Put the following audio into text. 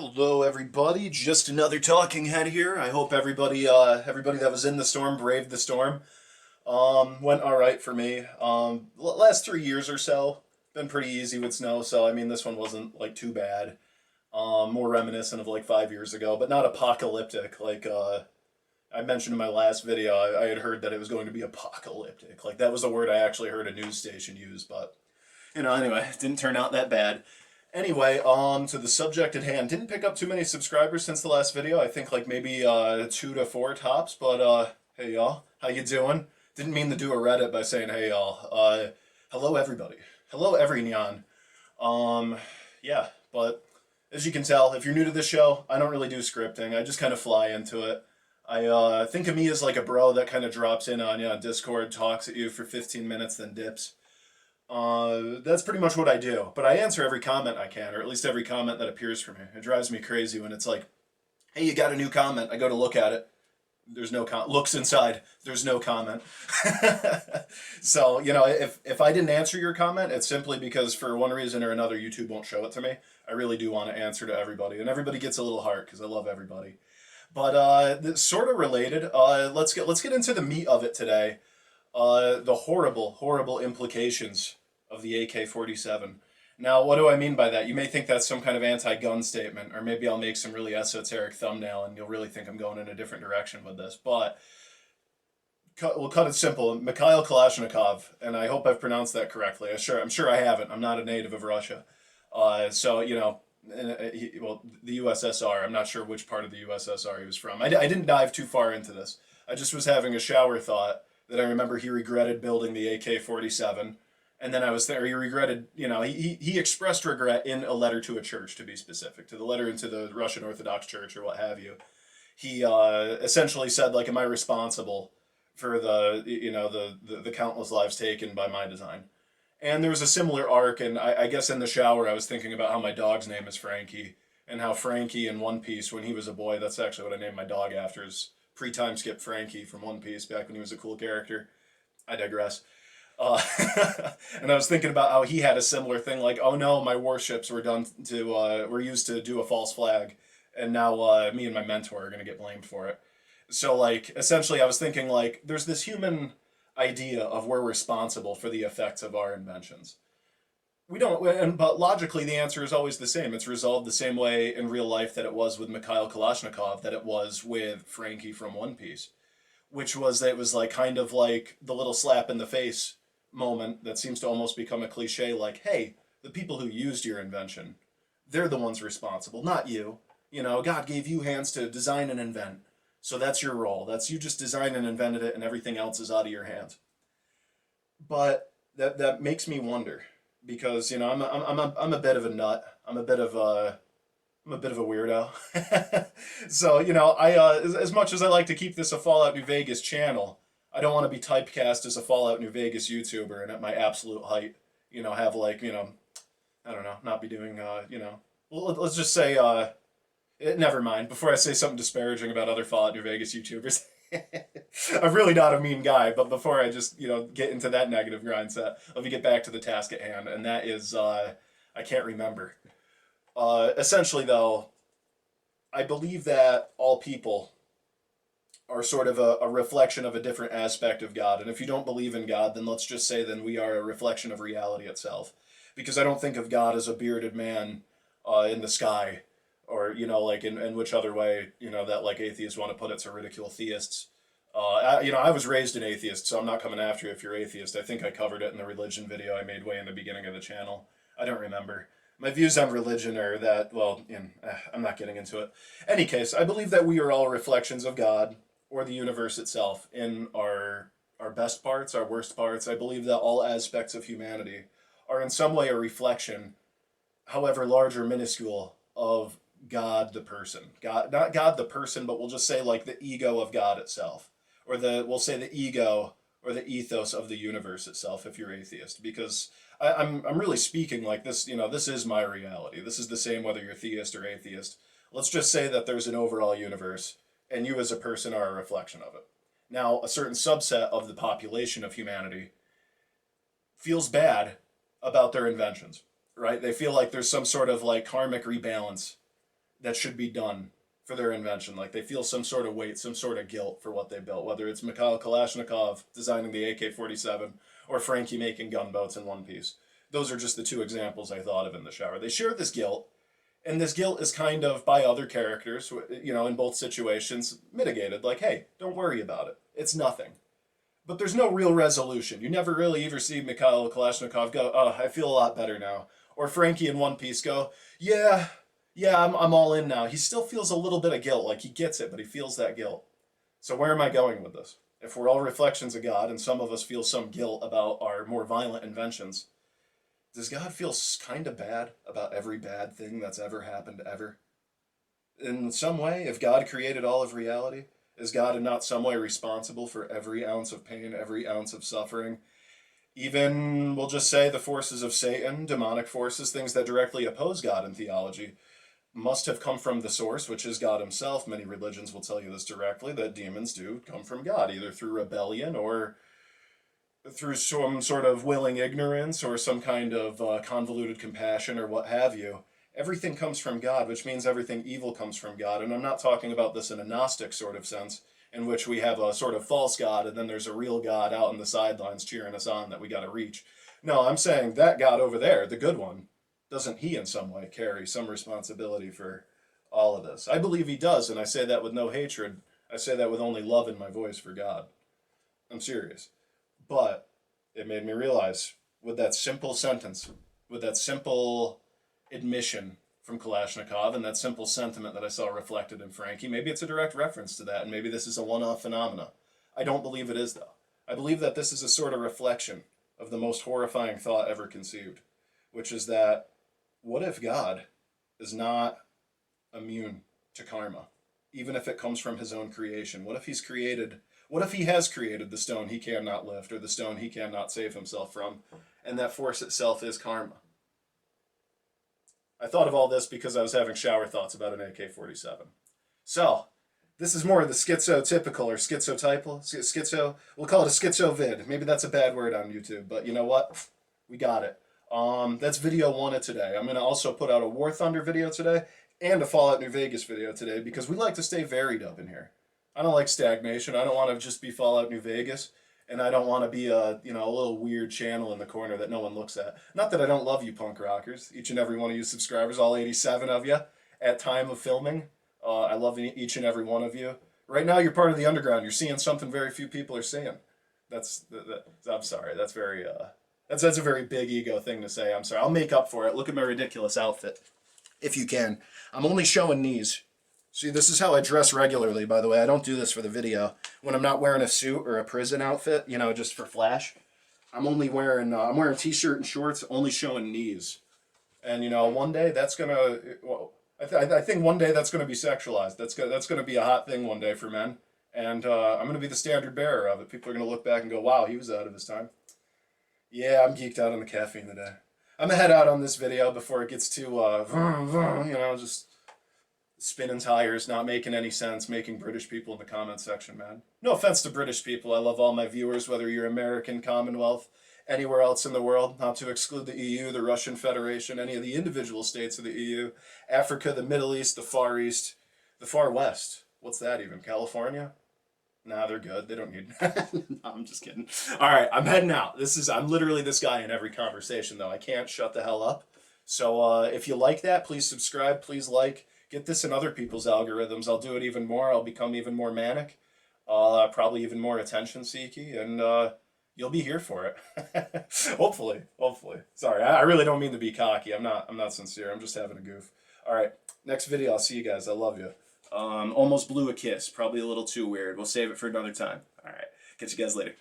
Hello, everybody. Just another talking head here. I hope everybody that was in the storm braved the storm. Went all right for me. Last 3 years or so been pretty easy with snow. So I mean, this one wasn't like too bad. More reminiscent of like 5 years ago, but not apocalyptic. Like I mentioned in my last video, I had heard that it was going to be apocalyptic. Like that was a word I actually heard a news station use, but anyway, it didn't turn out that bad. Anyway, to the subject at hand. Didn't pick up too many subscribers since the last video. I think like maybe 2 to 4 tops. But hey y'all, how you doing? Didn't mean to do a Reddit by saying hey y'all. Hello everybody. Hello everyone. Um, yeah, but as you can tell, if you're new to this show, I don't really do scripting. I just kind of fly into it. I think of me as like a bro that kind of drops in on you on Discord, talks at you for 15 minutes, then dips. That's pretty much what I do. But I answer every comment I can, or at least every comment that appears for me. It drives me crazy when it's like, hey, you got a new comment. I go to look at it. There's no looks inside. There's no comment. So, if I didn't answer your comment, it's simply because for one reason or another, YouTube won't show it to me. I really do want to answer to everybody, and everybody gets a little heart because I love everybody. But sort of related. Let's get into the meat of it today. The horrible implications of the AK-47. Now, what do I mean by that? You may think that's some kind of anti-gun statement, or maybe I'll make some really esoteric thumbnail and you'll really think I'm going in a different direction with this. But we'll cut it simple. Mikhail Kalashnikov, and I hope I've pronounced that correctly. I'm sure I haven't. I'm not a native of Russia. The USSR. I'm not sure which part of the USSR he was from. I didn't dive too far into this. I just was having a shower thought that I remember he regretted building the AK-47. And then I was there, he regretted, he expressed regret in a letter to a church, to be specific, to the letter into the Russian Orthodox Church or what have you. He essentially said, like, am I responsible for the countless lives taken by my design? And there was a similar arc, and I guess in the shower I was thinking about how my dog's name is Frankie, and how Frankie in One Piece, when he was a boy, that's actually what I named my dog after, is pre-time skip Frankie from One Piece back when he was a cool character. I digress. Uh, and I was thinking about how he had a similar thing, like, oh no, my warships were used to do a false flag, and now me and my mentor are gonna get blamed for it. So like, essentially, I was thinking like, there's this human idea of we're responsible for the effects of our inventions. We don't, but logically, the answer is always the same. It's resolved the same way in real life that it was with Mikhail Kalashnikov, that it was with Frankie from One Piece, which was that it was like kind of like the little slap in the face moment that seems to almost become a cliche, like, hey, the people who used your invention, they're the ones responsible, not you. God gave you hands to design and invent. So that's your role. That's you just designed and invented it and everything else is out of your hands. But that makes me wonder because, I'm a bit of a nut. I'm a bit of a weirdo. So, I as much as I like to keep this a Fallout New Vegas channel, I don't want to be typecast as a Fallout New Vegas YouTuber and at my absolute height, have like, I don't know, not be doing, well, let's just say, never mind. Before I say something disparaging about other Fallout New Vegas YouTubers, I'm really not a mean guy, but before I just, get into that negative mindset, let me get back to the task at hand, and that is, I can't remember. Essentially, though, I believe that all people are sort of a reflection of a different aspect of God. And if you don't believe in God, then let's just say then we are a reflection of reality itself. Because I don't think of God as a bearded man in the sky, or, like in which other way, that like atheists want to put it to ridicule theists. I was raised an atheist, so I'm not coming after you if you're atheist. I think I covered it in the religion video I made way in the beginning of the channel. I don't remember. My views on religion are that, well, I'm not getting into it. Any case, I believe that we are all reflections of God or the universe itself in our best parts, our worst parts. I believe that all aspects of humanity are in some way a reflection, however large or minuscule, of God the person. God, not God the person, but we'll just say like the ego of God itself. Or we'll say the ego or the ethos of the universe itself if you're atheist. Because I'm really speaking like this, this is my reality. This is the same whether you're theist or atheist. Let's just say that there's an overall universe and you as a person are a reflection of it. Now, a certain subset of the population of humanity feels bad about their inventions, right? They feel like there's some sort of like karmic rebalance that should be done for their invention. Like they feel some sort of weight, some sort of guilt for what they built, whether it's Mikhail Kalashnikov designing the AK-47 or Frankie making gunboats in One Piece. Those are just the two examples I thought of in the shower. They share this guilt, and this guilt is kind of, by other characters, you know, in both situations, mitigated. Like, hey, don't worry about it. It's nothing. But there's no real resolution. You never really ever see Mikhail Kalashnikov go, oh, I feel a lot better now. Or Frankie in One Piece go, yeah, I'm all in now. He still feels a little bit of guilt. Like, he gets it, but he feels that guilt. So where am I going with this? If we're all reflections of God, and some of us feel some guilt about our more violent inventions, does God feel kind of bad about every bad thing that's ever happened ever? In some way, if God created all of reality, is God in not some way responsible for every ounce of pain, every ounce of suffering? Even, we'll just say, the forces of Satan, demonic forces, things that directly oppose God in theology, must have come from the source, which is God himself. Many religions will tell you this directly, that demons do come from God, either through rebellion or through some sort of willing ignorance or some kind of convoluted compassion or what have you. Everything comes from God, which means everything evil comes from God. And I'm not talking about this in a Gnostic sort of sense, in which we have a sort of false God and then there's a real God out on the sidelines cheering us on that we got to reach. No, I'm saying that God over there, the good one, doesn't he in some way carry some responsibility for all of this? I believe he does, and I say that with no hatred. I say that with only love in my voice for God. I'm serious. But it made me realize, with that simple sentence, with that simple admission from Kalashnikov and that simple sentiment that I saw reflected in Frankie, maybe it's a direct reference to that, and maybe this is a one-off phenomena. I don't believe it is, though. I believe that this is a sort of reflection of the most horrifying thought ever conceived, which is that, what if God is not immune to karma, even if it comes from his own creation? What if he has created the stone he cannot lift, or the stone he cannot save himself from, and that force itself is karma? I thought of all this because I was having shower thoughts about an AK-47. So, this is more of the schizotypical or schizo, we'll call it a schizo vid. Maybe that's a bad word on YouTube, but you know what? We got it. That's video 1 of today. I'm going to also put out a War Thunder video today and a Fallout New Vegas video today because we like to stay varied up in here. I don't like stagnation. I don't want to just be Fallout New Vegas, and I don't want to be a little weird channel in the corner that no one looks at. Not that I don't love you punk rockers, each and every one of you subscribers, all 87 of you at time of filming. I love each and every one of you. Right now you're part of the underground. You're seeing something very few people are seeing. I'm sorry. That's very that's a very big ego thing to say. I'm sorry. I'll make up for it. Look at my ridiculous outfit, if you can. I'm only showing knees. See, this is how I dress regularly, by the way. I don't do this for the video. When I'm not wearing a suit or a prison outfit, just for flash, I'm only wearing t-shirt and shorts, only showing knees. And one day that's gonna. Well, I think one day that's gonna be sexualized. That's gonna be a hot thing one day for men, and I'm gonna be the standard bearer of it. People are gonna look back and go, "Wow, he was out of his time." Yeah, I'm geeked out on the caffeine today. I'm gonna head out on this video before it gets too just spinning tires, not making any sense, making British people in the comment section mad. No offense to British people. I love all my viewers, whether you're American, Commonwealth, anywhere else in the world, not to exclude the EU, the Russian Federation, any of the individual states of the EU, Africa, the Middle East, the Far East, the Far West. What's that even? California? Nah, they're good. They don't need... No, I'm just kidding. All right, I'm heading out. I'm literally this guy in every conversation, though. I can't shut the hell up. So if you like that, please subscribe. Please like. Get this in other people's algorithms. I'll do it even more. I'll become even more manic. Probably even more attention-seeky. And you'll be here for it. Hopefully. Sorry, I really don't mean to be cocky. I'm not sincere. I'm just having a goof. All right, next video. I'll see you guys. I love you. Almost blew a kiss. Probably a little too weird. We'll save it for another time. All right. Catch you guys later.